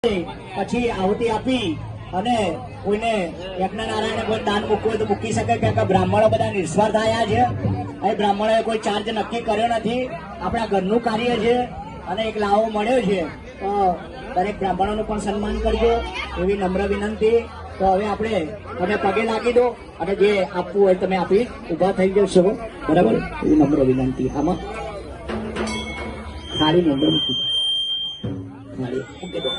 પછી આહુતિ આપી અને કોઈને યજ્ઞ નારાયણ કોઈ દાન મૂકવું હોય તો મૂકી શકે, કે બ્રાહ્મણો બધા નિસ્વાર્થ થયા છે. એ બ્રાહ્મણોએ કોઈ ચાર્જ નક્કી કર્યો નથી, આપણા ઘરનું કાર્ય છે અને એક લાવો મળ્યો છે. તો દરેક બ્રાહ્મણોનું પણ સન્માન કરજો એવી નમ્ર વિનંતી. તો હવે આપણે તમે પગે લાગી દો અને જે આપવું હોય તમે આપી ઉભા થઈ જશો, બરાબર? એવી નમ્ર વિનંતી. આમાં થાળીની અંદર મૂકી દો, થાળી મૂકી દો.